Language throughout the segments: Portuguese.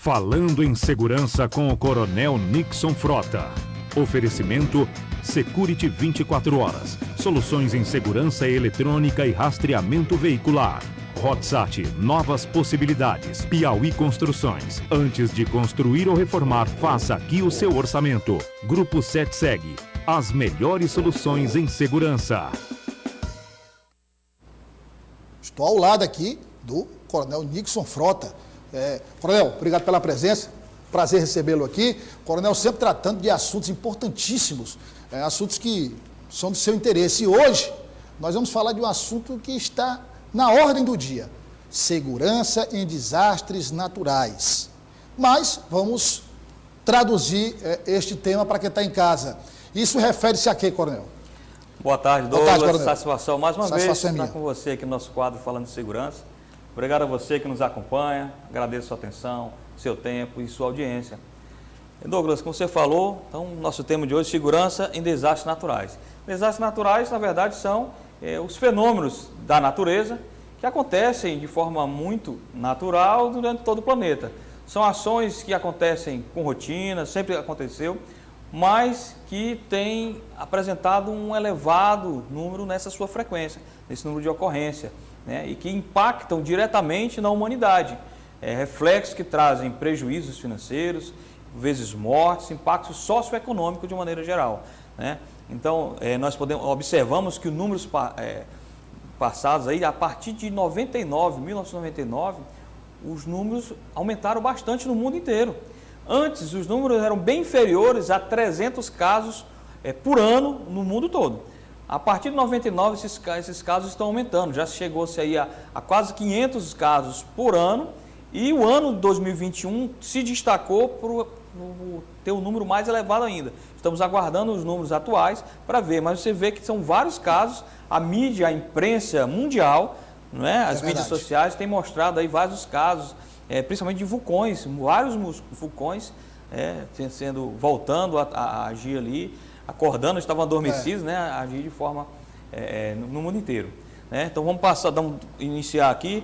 Falando em segurança com o Coronel Nixon Frota. Oferecimento Security 24 horas. Soluções em segurança eletrônica e rastreamento veicular. Hotsat, novas possibilidades. Piauí Construções. Antes de construir ou reformar, faça aqui o seu orçamento. Grupo SETSEG. As melhores soluções em segurança. Estou ao lado aqui do Coronel Nixon Frota. Coronel, obrigado pela presença. Prazer recebê-lo aqui. Coronel sempre tratando de assuntos importantíssimos, assuntos que são do seu interesse. E hoje nós vamos falar de um assunto que está na ordem do dia: segurança em desastres naturais. Mas vamos traduzir este tema para quem está em casa. Isso refere-se a quê, Coronel? Boa tarde, Douglas. Boa tarde, Coronel. Satisfação mais uma vez estar com você aqui no nosso quadro Falando de Segurança. Obrigado a você que nos acompanha, agradeço a sua atenção, seu tempo e sua audiência. Douglas, como você falou, então, nosso tema de hoje é segurança em desastres naturais. Desastres naturais, na verdade, são os fenômenos da natureza que acontecem de forma muito natural durante todo o planeta. São ações que acontecem com rotina, sempre aconteceu, mas que têm apresentado um elevado número nessa sua frequência, nesse número de ocorrência, né, e que impactam diretamente na humanidade. Reflexos que trazem prejuízos financeiros, vezes mortes, impactos socioeconômicos de maneira geral, né? Então, nós observamos que os números passados, aí, a partir de 1999, os números aumentaram bastante no mundo inteiro. Antes, os números eram bem inferiores a 300 casos por ano no mundo todo. A partir de 99, esses casos estão aumentando. Já chegou-se aí a quase 500 casos por ano. E o ano de 2021 se destacou por ter um número mais elevado ainda. Estamos aguardando os números atuais para ver. Mas você vê que são vários casos. A mídia, a imprensa mundial, não é? As mídias sociais têm mostrado aí vários casos, principalmente de vulcões. Vários vulcões voltando a agir ali, acordando, estavam adormecidos, né, a agir de forma no mundo inteiro, né? Então vamos iniciar aqui.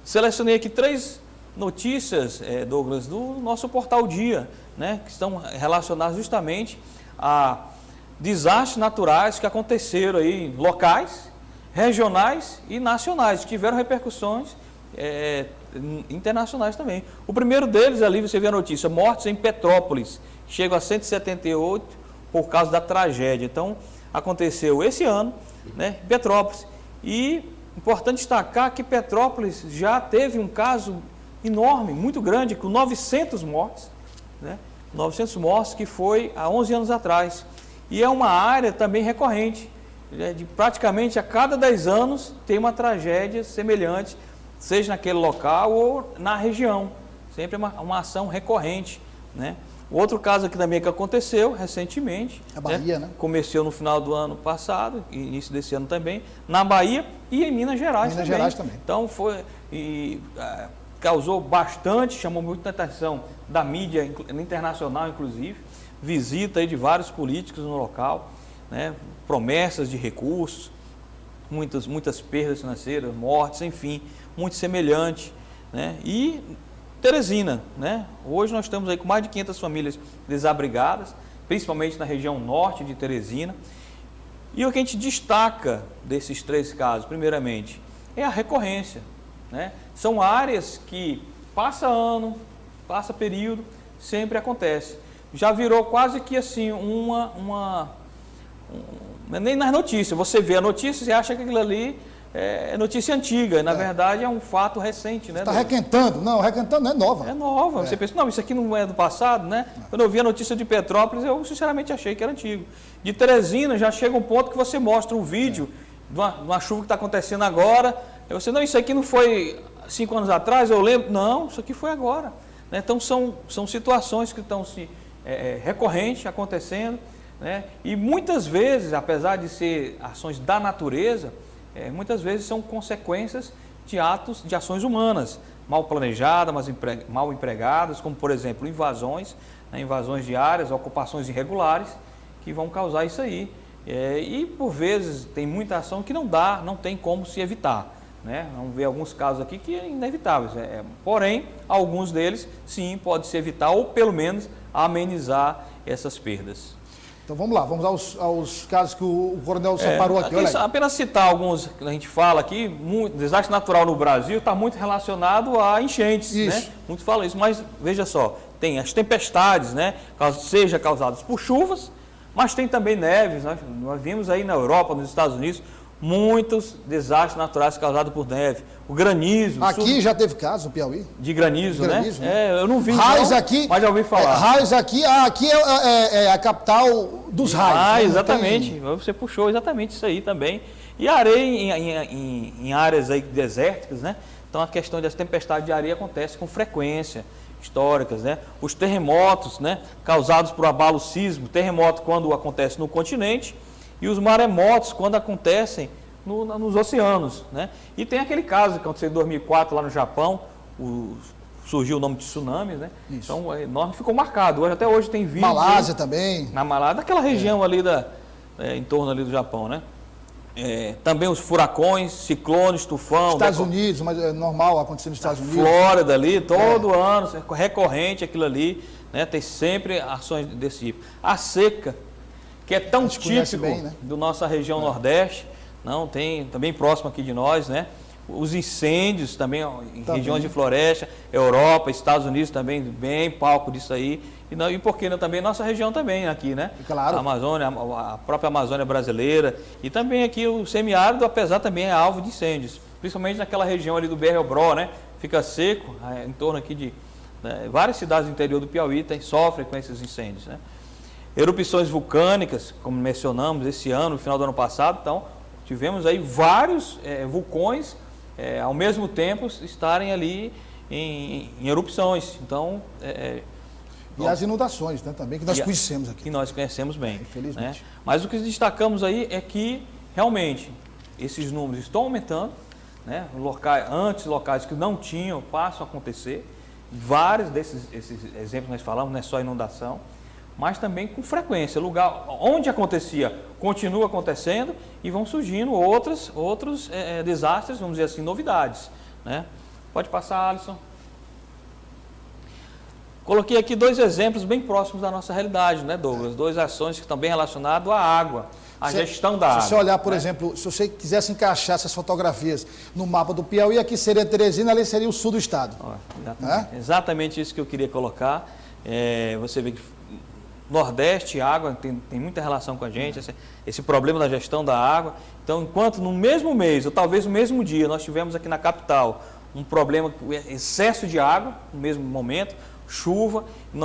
Selecionei aqui 3 notícias, Douglas, do nosso portal Dia, né, que estão relacionadas justamente a desastres naturais que aconteceram aí, locais, regionais e nacionais, que tiveram repercussões internacionais também. O primeiro deles, ali você vê a notícia: mortes em Petrópolis, chegam a 178 por causa da tragédia. Então, aconteceu esse ano, né, em Petrópolis. E importante destacar que Petrópolis já teve um caso enorme, muito grande, com 900 mortes, né, 900 mortes, que foi há 11 anos atrás. E é uma área também recorrente, de praticamente a cada 10 anos tem uma tragédia semelhante, seja naquele local ou na região. Sempre uma ação recorrente, né? O outro caso aqui também que aconteceu recentemente, a Bahia, né? Começou no final do ano passado, início desse ano também, na Bahia e em Minas Gerais também. Então causou bastante, chamou muita atenção da mídia internacional, inclusive, visita aí de vários políticos no local, né? Promessas de recursos, muitas perdas financeiras, mortes, enfim, muito semelhante, né? E Teresina, né? Hoje nós estamos aí com mais de 500 famílias desabrigadas, principalmente na região norte de Teresina. E o que a gente destaca desses 3 casos, primeiramente, é a recorrência, né? São áreas que passa ano, passa período, sempre acontece. Já virou quase que assim nem nas notícias. Você vê a notícia e acha que aquilo ali é notícia antiga, e na verdade é um fato recente, né? Está requentando. Não, requentando não é nova. É nova. Você pensa, não, isso aqui não é do passado, né? Quando eu vi a notícia de Petrópolis, eu sinceramente achei que era antigo. De Teresina já chega um ponto que você mostra um vídeo de uma chuva que está acontecendo agora. Eu você, não, isso aqui não foi 5 anos atrás, eu lembro. Não, isso aqui foi agora, né? Então são situações que estão recorrentes acontecendo, né? E muitas vezes, apesar de ser ações da natureza, muitas vezes são consequências de ações humanas, mal planejadas, mas mal empregadas, como por exemplo invasões, né, invasões de áreas, ocupações irregulares, que vão causar isso aí. E por vezes tem muita ação que não tem como se evitar, né? Vamos ver alguns casos aqui que é inevitáveis. Porém, alguns deles, sim, pode se evitar ou pelo menos amenizar essas perdas. Então vamos lá, vamos aos casos que o coronel separou aqui. Olha aí. Apenas citar alguns que a gente fala aqui, desastre natural no Brasil está muito relacionado a enchentes, né? Muito fala isso, mas veja só, tem as tempestades, né? Seja causadas por chuvas, mas tem também neves. Nós vimos aí na Europa, nos Estados Unidos, muitos desastres naturais causados por neve. O granizo. Aqui já teve caso no Piauí? De granizo, né? Né? Eu não vi, raios não, aqui, mas já ouvi falar. Raios aqui, aqui é a capital dos raios. Né? Exatamente. Você puxou exatamente isso aí também. E areia em áreas aí desérticas, né? Então a questão das tempestades de areia acontece com frequência, históricas, né? Os terremotos, né? Causados por abalo sísmico, terremoto quando acontece no continente, e os maremotos quando acontecem nos oceanos, né? E tem aquele caso que aconteceu em 2004 lá no Japão, surgiu o nome de tsunami, né? Isso. Então enorme, ficou marcado. Até hoje tem vídeo. Malásia também. Na Malásia, daquela região ali em torno ali do Japão, né? Também os furacões, ciclones, tufão. Estados Unidos, mas é normal acontecer nos Estados Unidos. Flórida ali, todo ano, recorrente aquilo ali, né? Tem sempre ações desse tipo. A seca, que é tão típico bem, né? Da nossa região Nordeste, não tem também próximo aqui de nós, né? Os incêndios também em regiões de floresta, Europa, Estados Unidos também bem palco disso aí. E por que não também nossa região também aqui, né? Claro. A Amazônia, a própria Amazônia brasileira e também aqui o semiárido, apesar também é alvo de incêndios, principalmente naquela região ali do BR-Obró, né? Fica seco, em torno aqui de várias cidades do interior do Piauí sofrem com esses incêndios, né? Erupções vulcânicas, como mencionamos esse ano, no final do ano passado, então tivemos aí vários vulcões ao mesmo tempo estarem ali em erupções. Então, e as inundações, né, também, que nós conhecemos aqui. Que nós conhecemos bem. Infelizmente. Né? Mas o que destacamos aí é que, realmente, esses números estão aumentando, né? Locais que não tinham passam a acontecer. Vários esses exemplos que nós falamos, não é só inundação, mas também com frequência. Lugar onde acontecia, continua acontecendo e vão surgindo outros desastres, vamos dizer assim, novidades. Né? Pode passar, Alisson. Coloquei aqui 2 exemplos bem próximos da nossa realidade, né, Douglas? 2 ações que estão bem relacionadas à água, à gestão da água. Se você olhar, por exemplo, se você quisesse encaixar essas fotografias no mapa do Piauí, aqui seria Teresina, ali seria o sul do estado. Exatamente isso que eu queria colocar. Você vê que Nordeste, água, tem muita relação com a gente, esse problema da gestão da água. Então, enquanto no mesmo mês, ou talvez no mesmo dia, nós tivemos aqui na capital um problema, excesso de água, no mesmo momento, chuva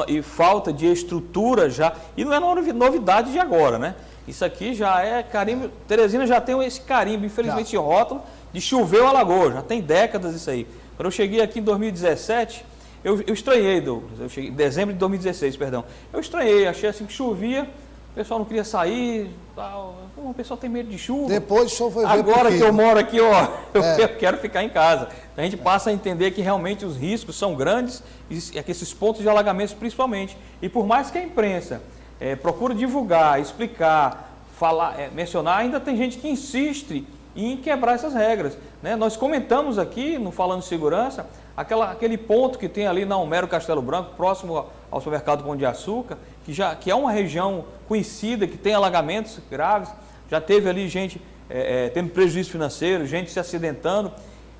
e falta de estrutura já, e não é novidade de agora, né? Isso aqui já é carimbo, Teresina já tem esse carimbo, infelizmente, de rótulo, de choveu a lagoa, já tem décadas isso aí. Quando eu cheguei aqui em 2017, eu estranhei, Douglas, eu cheguei em dezembro de 2016, perdão, eu estranhei, achei assim que chovia, o pessoal não queria sair, o pessoal tem medo de chuva. Depois só foi ver agora que eu moro aqui, eu quero ficar em casa. A gente passa a entender que realmente os riscos são grandes, e que esses pontos de alagamentos principalmente. E por mais que a imprensa procure divulgar, explicar, falar, mencionar, ainda tem gente que insiste em quebrar essas regras. Né? Nós comentamos aqui, no Falando de Segurança, aquele ponto que tem ali na Homero Castelo Branco, próximo ao supermercado Pão de Açúcar, que é uma região conhecida, que tem alagamentos graves, já teve ali gente tendo prejuízo financeiro, gente se acidentando,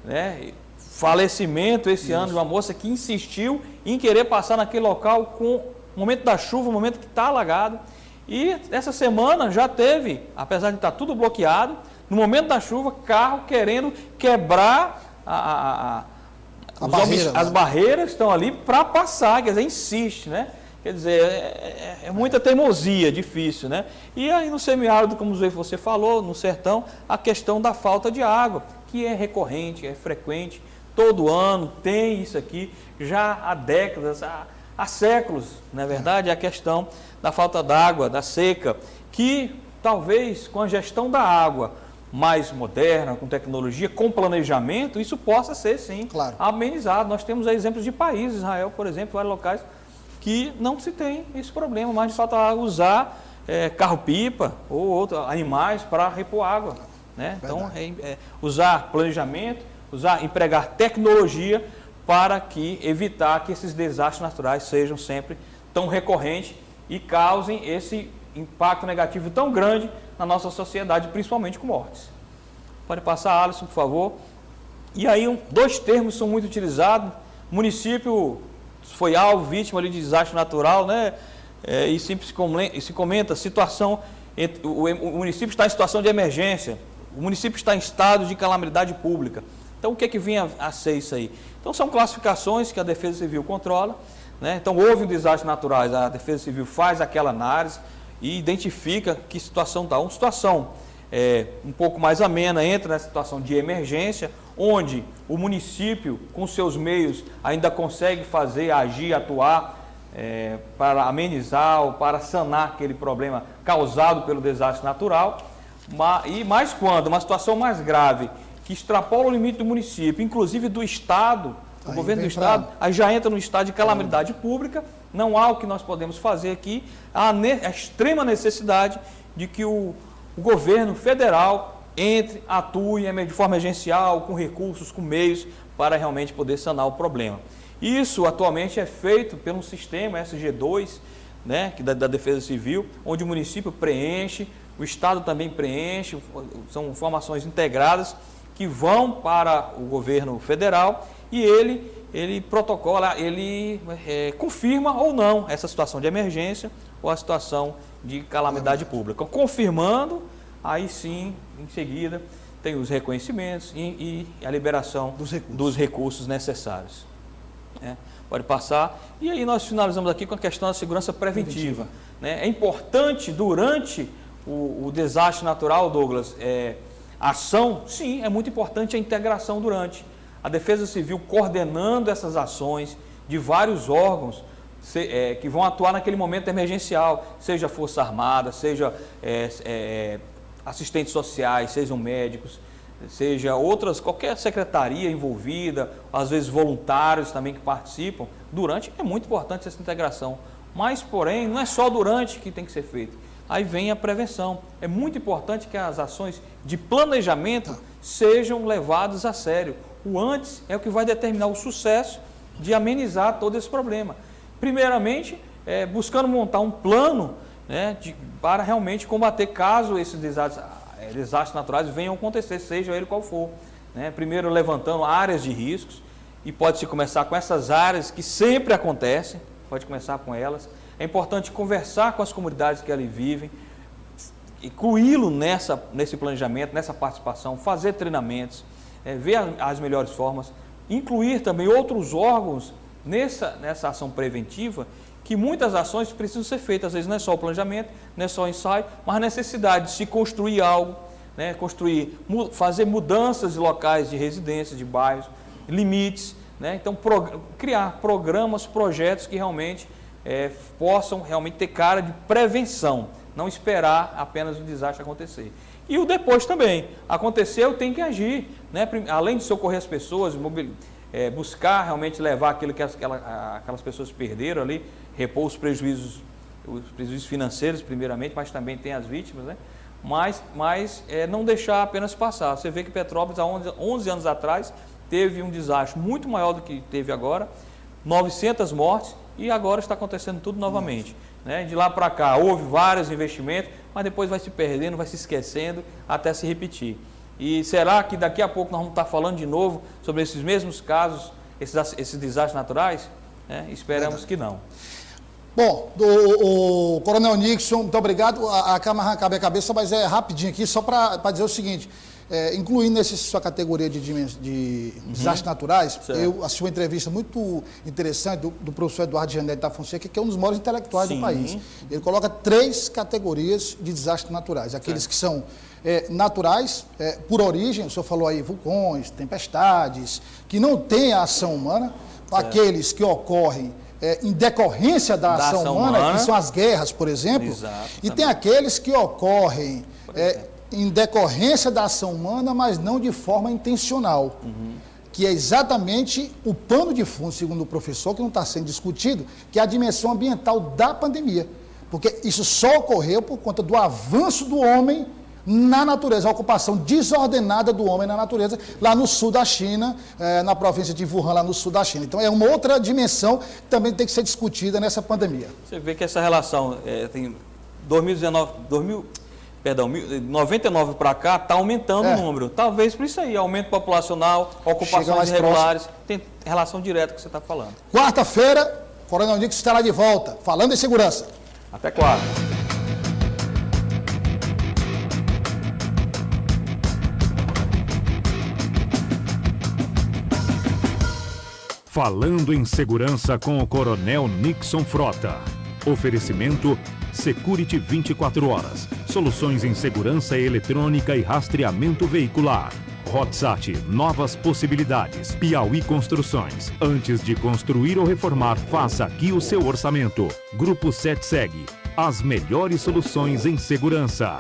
né? Falecimento esse ano de uma moça que insistiu em querer passar naquele local com o momento da chuva, o momento que está alagado. E essa semana já teve, apesar de estar tudo bloqueado, no momento da chuva, carro querendo quebrar as barreiras estão ali para passar, quer dizer, insiste, né? Quer dizer, é muita teimosia, difícil, né? E aí no semiárido, como você falou, no sertão, a questão da falta de água, que é recorrente, é frequente, todo ano tem isso aqui, já há décadas, há séculos, na verdade, é a questão da falta d'água, da seca, que talvez com a gestão da água mais moderna, com tecnologia, com planejamento, isso possa ser, sim, amenizado. Nós temos exemplos de países, Israel, por exemplo, vários locais que não se tem esse problema, mas de fato usar carro-pipa ou outros animais para repor água. Né? Então, usar planejamento, empregar tecnologia para evitar que esses desastres naturais sejam sempre tão recorrentes e causem esse impacto negativo tão grande na nossa sociedade, principalmente com mortes. Pode passar, Alisson, por favor. E aí, dois termos são muito utilizados. O município foi alvo, vítima ali de desastre natural, né? E sempre se comenta situação, o município está em situação de emergência, o município está em estado de calamidade pública. Então, o que é que vinha a ser isso aí? Então, são classificações que a Defesa Civil controla, né? Então, houve um desastre natural, a Defesa Civil faz aquela análise e identifica que situação está. Uma situação um pouco mais amena, entra na situação de emergência, onde o município, com seus meios, ainda consegue agir, atuar para amenizar ou para sanar aquele problema causado pelo desastre natural. Mas quando uma situação mais grave, que extrapola o limite do município, inclusive do Estado, o governo do Estado, aí já entra no estado de calamidade pública, não há o que nós podemos fazer aqui, há a extrema necessidade de que o governo federal atue de forma emergencial, com recursos, com meios, para realmente poder sanar o problema. Isso atualmente é feito pelo sistema SG2, né, da Defesa Civil, onde o município preenche, o Estado também preenche, são informações integradas que vão para o governo federal e ele protocola, ele confirma ou não essa situação de emergência ou a situação de calamidade pública. Confirmando, aí sim, em seguida, tem os reconhecimentos e a liberação dos recursos necessários. Pode passar. E aí nós finalizamos aqui com a questão da segurança preventiva. Né? É importante, durante o desastre natural, Douglas, ação, sim, é muito importante a integração durante. A Defesa Civil coordenando essas ações de vários órgãos que vão atuar naquele momento emergencial, seja Força Armada, seja assistentes sociais, sejam médicos, seja qualquer secretaria envolvida, às vezes voluntários também que participam. Durante é muito importante essa integração, mas porém não é só durante que tem que ser feito. Aí vem a prevenção. É muito importante que as ações de planejamento sejam levadas a sério. O antes é o que vai determinar o sucesso de amenizar todo esse problema. Primeiramente, buscando montar um plano, né, para realmente combater caso esses desastres naturais venham a acontecer, seja ele qual for. Né? Primeiro, levantando áreas de riscos, e pode-se começar com essas áreas que sempre acontecem, pode começar com elas. É importante conversar com as comunidades que ali vivem, incluí-lo nesse planejamento, nessa participação, fazer treinamentos, ver as melhores formas, incluir também outros órgãos nessa ação preventiva, que muitas ações precisam ser feitas. Às vezes não é só o planejamento, não é só o ensaio, mas a necessidade de se construir algo, né? Fazer mudanças de locais de residência, de bairros, limites, né? Então criar programas, projetos que realmente possam realmente ter cara de prevenção, não esperar apenas o desastre acontecer. E o depois também. Aconteceu, tem que agir, né? Além de socorrer as pessoas, buscar realmente levar aquilo que aquelas pessoas perderam ali, repor os prejuízos financeiros primeiramente, mas também tem as vítimas, né? Mas não deixar apenas passar. Você vê que Petrópolis, há 11 anos atrás, teve um desastre muito maior do que teve agora, 900 mortes, e agora está acontecendo tudo novamente. Né? De lá para cá, houve vários investimentos, mas depois vai se perdendo, vai se esquecendo, até se repetir. E será que daqui a pouco nós vamos estar falando de novo sobre esses mesmos casos, esses desastres naturais? Esperamos que não. Bom, o Coronel Nixon, muito obrigado. A Câmara arranca a cabeça, mas é rapidinho aqui, só para dizer o seguinte, incluindo nessa sua categoria de desastres naturais, certo. Eu assisti uma entrevista muito interessante do professor Eduardo Gianelli da Fonseca, que é um dos maiores intelectuais do país. Ele coloca 3 categorias de desastres naturais. Aqueles certo. Que são naturais, por origem, o senhor falou aí, vulcões, tempestades, que não têm a ação humana, certo. Aqueles que ocorrem em decorrência da ação humana, que são as guerras, por exemplo, exato, e tem aqueles que ocorrem em decorrência da ação humana, mas não de forma intencional, que é exatamente o pano de fundo, segundo o professor, que não está sendo discutido, que é a dimensão ambiental da pandemia, porque isso só ocorreu por conta do avanço do homem na natureza, a ocupação desordenada do homem na natureza, lá no sul da China, na província de Wuhan, lá no sul da China. Então é uma outra dimensão que também tem que ser discutida nessa pandemia. Você vê que essa relação tem 99 para cá está aumentando o número. Talvez por isso aí, aumento populacional, ocupações irregulares, tem relação direta com o que você está falando. Quarta-feira, Coronel Nixon estará de volta, falando em segurança. Até quarta. Falando em segurança com o Coronel Nixon Frota. Oferecimento Security 24 horas. Soluções em segurança eletrônica e rastreamento veicular. Hotsat, novas possibilidades. Piauí Construções. Antes de construir ou reformar, faça aqui o seu orçamento. Grupo 7 Seg. As melhores soluções em segurança.